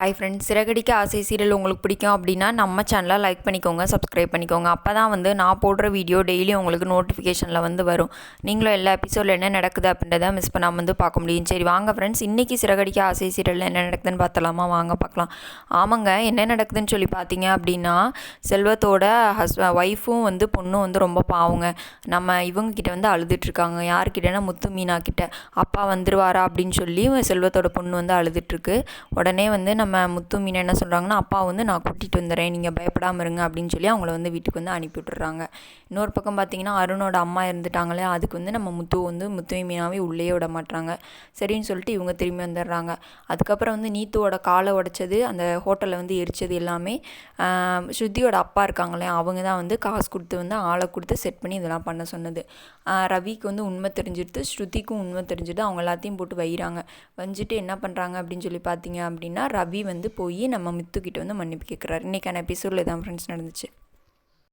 Hi friends, Siragadikka ஆசை serial உங்களுக்கு பிடிக்கும் அப்படின்னா நம்ம சேனலை லைக் பண்ணிக்கோங்க, சப்ஸ்கிரைப் பண்ணிக்கோங்க. அப்போ தான் நான் போடுற வீடியோ டெய்லியும் உங்களுக்கு நோட்டிஃபிகேஷனில் வரும். நீங்களும் எல்லா எபிசோடில் என்ன நடக்குது அப்படின்றத மிஸ் பண்ணாமல் பார்க்க முடியும். சரி வாங்க ஃப்ரெண்ட்ஸ், இன்றைக்கி சிறகடிக்க ஆசை சீரியலில் என்ன நடக்குதுன்னு பார்த்தலாமா? வாங்க பார்க்கலாம். ஆமாங்க, என்ன நடக்குதுன்னு சொல்லி பார்த்தீங்க அப்படின்னா, செல்வத்தோட ஒய்ஃபும் பொண்ணும் ரொம்ப பாவங்க. நம்ம இவங்கக்கிட்ட அழுதுட்ருக்காங்க. யார்கிட்டனா முத்து மீனா கிட்ட. அப்பா வந்துருவாரா அப்படின்னு சொல்லி செல்வத்தோட பொண்ணு அழுதுட்ருக்கு. உடனே நம்ம முத்து மீன் என்ன சொல்கிறாங்கன்னா, அப்பா நான் கூட்டிகிட்டு வந்துடுறேன், நீங்கள் பயப்படாமல் இருங்க அப்படின்னு சொல்லி அவங்கள வீட்டுக்கு அனுப்பி விட்டுறாங்க. இன்னொரு பக்கம் பார்த்தீங்கன்னா, அருணோட அம்மா இருந்துட்டாங்களே, அதுக்கு நம்ம முத்து மீனாவே உள்ளே விட மாட்டாங்க. சரின்னு சொல்லிட்டு இவங்க திரும்பி வந்துடுறாங்க. அதுக்கப்புறம் நீத்துவோட காலை உடைச்சது, அந்த ஹோட்டலில் எரிச்சது எல்லாமே ஸ்ருதியோட அப்பா இருக்காங்களே, அவங்க தான் காசு கொடுத்து ஆளை கொடுத்து செட் பண்ணி இதெல்லாம் பண்ண சொன்னது. ரவிக்கு உண்மை தெரிஞ்சிடுது, ஸ்ருதிக்கும் உண்மை தெரிஞ்சுட்டு அவங்க எல்லாத்தையும் போட்டு வைகிறாங்க. வஞ்சிட்டு என்ன பண்ணுறாங்க அப்படின்னு சொல்லி பார்த்தீங்க அப்படின்னா, ரவி போய் நம்ம மித்துக்கிட்ட மன்னிப்பு கேட்குறாரு. இன்றைக்கான எபிசோடில் தான் ஃப்ரெண்ட்ஸ் நடந்துச்சு.